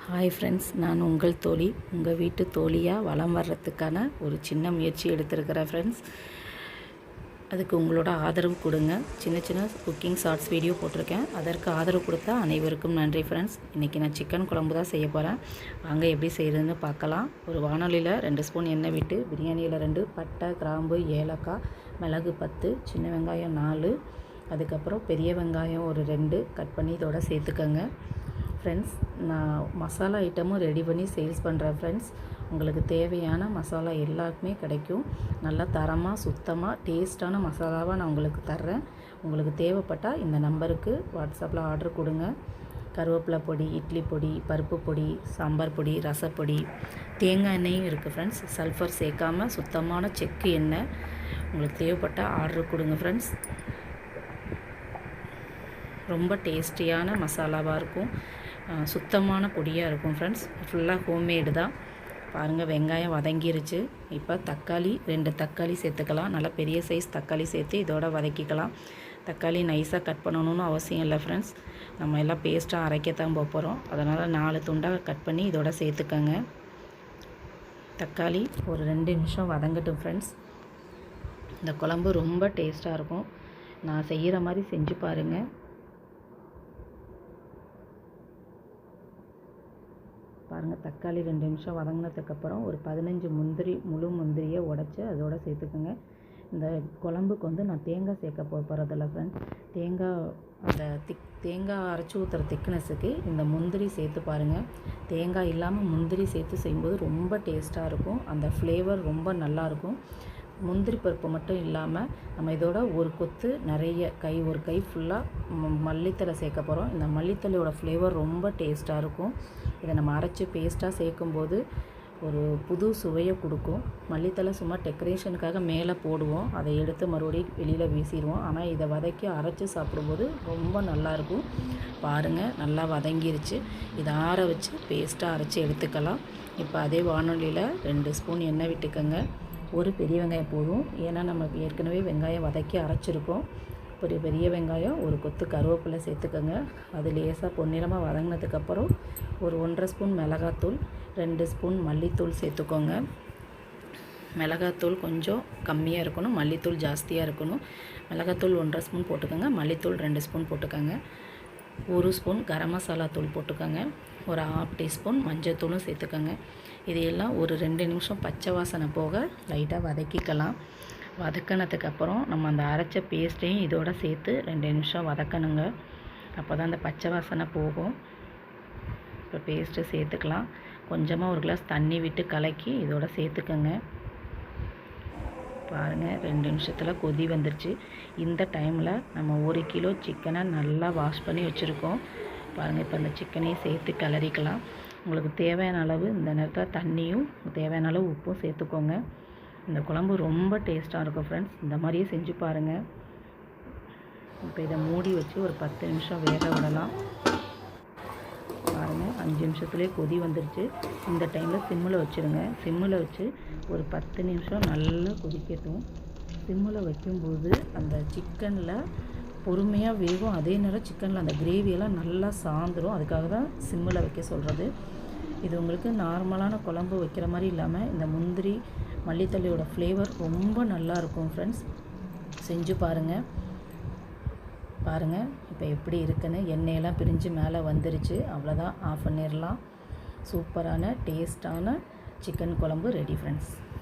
Hi friends, நான் உங்கள் தோழி. உங்கள் வீட்டு தோழியாக வலம் வர்றதுக்கான ஒரு சின்ன முயற்சி எடுத்திருக்கிறேன் ஃப்ரெண்ட்ஸ். அதுக்கு உங்களோட ஆதரவு கொடுங்க. சின்ன சின்ன குக்கிங் ஷார்ட்ஸ் வீடியோ போட்டிருக்கேன். அதற்கு ஆதரவு கொடுத்தா அனைவருக்கும் நன்றி ஃப்ரெண்ட்ஸ். இன்றைக்கி நான் சிக்கன் குழம்பு தான் செய்ய போகிறேன். வாங்க எப்படி செய்கிறதுன்னு பார்க்கலாம். ஒரு வானொலியில் 2 ஸ்பூன் எண்ணெய் விட்டு, பிரியாணியில் 2 பட்டை, கிராம்பு, ஏலக்காய், மிளகு 10, சின்ன வெங்காயம் 4, அதுக்கப்புறம் பெரிய வெங்காயம் ஒரு 2 கட் பண்ணி இதோட சேர்த்துக்கோங்க ஃப்ரெண்ட்ஸ். நான் மசாலா ஐட்டமும் ரெடி பண்ணி சேல்ஸ் பண்ணுறேன் ஃப்ரெண்ட்ஸ். உங்களுக்கு தேவையான மசாலா எல்லாருக்குமே கிடைக்கும். நல்லா தரமாக, சுத்தமாக, டேஸ்ட்டான மசாலாவாக நான் உங்களுக்கு தர்றேன். உங்களுக்கு தேவைப்பட்டால் இந்த நம்பருக்கு வாட்ஸ்அப்பில் ஆர்டர் கொடுங்க. கருவேப்பிலை பொடி, இட்லி பொடி, பருப்பு பொடி, சாம்பார் பொடி, ரசப்பொடி, தேங்காய் எண்ணெயும் இருக்குது ஃப்ரெண்ட்ஸ். சல்ஃபர் சேர்க்காமல் சுத்தமான செக்கு எண்ணெய். உங்களுக்கு தேவைப்பட்டால் ஆர்டர் கொடுங்க ஃப்ரெண்ட்ஸ். ரொம்ப டேஸ்டியான மசாலாவாக இருக்கும். சுத்தமான பொடியாக இருக்கும் ஃப்ரெண்ட்ஸ். ஃபுல்லாக ஹோம்மேடு தான். பாருங்கள், வெங்காயம் வதங்கிருச்சு. இப்போ தக்காளி 2 தக்காளி சேர்த்துக்கலாம். நல்லா பெரிய சைஸ் தக்காளி சேர்த்து இதோட வதக்கிக்கலாம். தக்காளி நைஸாக கட் பண்ணணும்னு அவசியம் இல்லை ஃப்ரெண்ட்ஸ். நம்ம எல்லாம் பேஸ்ட்டாக அரைக்கத்தான் போகிறோம். அதனால் 4 துண்டாக கட் பண்ணி இதோட சேர்த்துக்கோங்க. தக்காளி ஒரு 2 நிமிஷம் வதங்கட்டும் ஃப்ரெண்ட்ஸ். இந்த குழம்பு ரொம்ப டேஸ்ட்டாக இருக்கும். நான் செய்கிற மாதிரி செஞ்சு பாருங்கள். பாருங்கள், தக்காளி 2 நிமிஷம் வதங்கினதுக்கப்புறம் ஒரு 15 முந்திரி, முழு முந்திரியை உடச்சி அதோடு சேர்த்துக்குங்க. இந்த குழம்புக்கு வந்து நான் தேங்காய் சேர்க்க போகிறதில்ல ஃப்ரெண்ட்ஸ். தேங்காய் அரைச்சி ஊற்றுற திக்னஸுக்கு இந்த முந்திரி சேர்த்து பாருங்கள். தேங்காய் இல்லாமல் முந்திரி சேர்த்து செய்யும்போது ரொம்ப டேஸ்ட்டாக இருக்கும். அந்த ஃப்ளேவர் ரொம்ப நல்லாயிருக்கும். முந்திரி பருப்பு மட்டும் இல்லாமல் நம்ம இதோட ஒரு கொத்து நிறைய ஒரு கை ஃபுல்லாக மல்லித்தலை சேர்க்க போகிறோம். இந்த மல்லித்தலையோட ஃப்ளேவர் ரொம்ப டேஸ்ட்டாக இருக்கும். இதை நம்ம அரைச்சி பேஸ்ட்டாக சேர்க்கும்போது ஒரு புது சுவையை கொடுக்கும். மல்லித்தலை சும்மா டெக்கரேஷனுக்காக மேலே போடுவோம், அதை எடுத்து மறுபடியும் வெளியில் வீசிடுவோம். ஆனால் இதை வதக்கி அரைச்சி சாப்பிடும்போது ரொம்ப நல்லாயிருக்கும். பாருங்கள், நல்லா வதங்கிருச்சு. இதை ஆற வச்சு பேஸ்ட்டாக அரைச்சி எடுத்துக்கலாம். இப்போ அதே வானொலியில் 2 ஸ்பூன் எண்ணெய் விட்டுக்கோங்க. ஒரு பெரிய வெங்காயம் போதும், ஏன்னா நம்ம ஏற்கனவே வெங்காயம் வதக்கி அரைச்சிருக்கோம். ஒரு பெரிய வெங்காயம், ஒரு கொத்து கருவேப்பிலை சேர்த்துக்கோங்க. அது லேசாக பொன்னிறமாக வதங்கினதுக்கப்புறம் ஒரு 1.5 ஸ்பூன் மிளகாத்தூள், 2 ஸ்பூன் மல்லித்தூள் சேர்த்துக்கோங்க. மிளகாத்தூள் கொஞ்சம் கம்மியாக இருக்கணும், மல்லித்தூள் ஜாஸ்தியாக இருக்கணும். மிளகாத்தூள் 1.5 ஸ்பூன் போட்டுக்கோங்க, மல்லித்தூள் 2 ஸ்பூன் போட்டுக்கோங்க. 1 ஸ்பூன் கரம் மசாலா தூள் போட்டுக்கோங்க. ஒரு 1/2 டீஸ்பூன் மஞ்சள் தூளும் சேர்த்துக்கோங்க. இதையெல்லாம் ஒரு 2 நிமிஷம் பச்சை வாசனை போக லைட்டாக வதக்கிக்கலாம். வதக்கினதுக்கப்புறம் நம்ம அந்த அரைச்ச பேஸ்ட்டையும் இதோட சேர்த்து 2 நிமிஷம் வதக்கணுங்க. அப்போ தான் அந்த பச்சை வாசனை போகும். இப்போ பேஸ்ட்டு சேர்த்துக்கலாம். கொஞ்சமாக ஒரு கிளாஸ் தண்ணி விட்டு கலக்கி இதோட சேர்த்துக்கோங்க. பாருங்கள், 2 நிமிஷத்தில் கொதி வந்துருச்சு. இந்த டைமில் நம்ம 1 கிலோ சிக்கனை நல்லா வாஷ் பண்ணி வச்சுருக்கோம். பாருங்கள், இப்போ அந்த சிக்கனையும் சேர்த்து கிளறிக்கலாம். உங்களுக்கு தேவையான அளவு இந்த நேரத்தில் தண்ணியும் தேவையான அளவு உப்பும் சேர்த்துக்கோங்க. இந்த குழம்பு ரொம்ப டேஸ்ட்டாக இருக்கும் ஃப்ரெண்ட்ஸ். இந்த மாதிரியே செஞ்சு பாருங்கள். இப்போ இதை மூடி வச்சு ஒரு 10 நிமிஷம் வேக விடலாம். பாருங்கள், 5 நிமிஷத்துலேயே கொதி வந்துருச்சு. இந்த டைமில் சிம்மில் வச்சுருங்க. சிம்மில் வச்சு ஒரு 10 நிமிஷம் நல்லா கொதிக்கட்டும். சிம்மில் வைக்கும்போது அந்த சிக்கனில் பொறுமையாக வேகும். அதே நேரம் சிக்கனில் அந்த கிரேவியெல்லாம் நல்லா சாந்துடும். அதுக்காக தான் சிம்மில் வைக்க சொல்கிறது. இது உங்களுக்கு நார்மலான குழம்பு வைக்கிற மாதிரி இல்லாமல் இந்த முந்திரி மல்லித்தலையோட ஃப்ளேவர் ரொம்ப நல்லாயிருக்கும் ஃப்ரெண்ட்ஸ். செஞ்சு பாருங்கள். பாருங்கள் இப்போ எப்படி இருக்குன்னு. எண்ணெயெல்லாம் பிரிஞ்சு மேலே வந்துருச்சு. அவ்வளோதான், ஆஃப் பண்ணிடலாம். சூப்பரான டேஸ்ட்டான சிக்கன் குழம்பு ரெடி ஃப்ரெண்ட்ஸ்.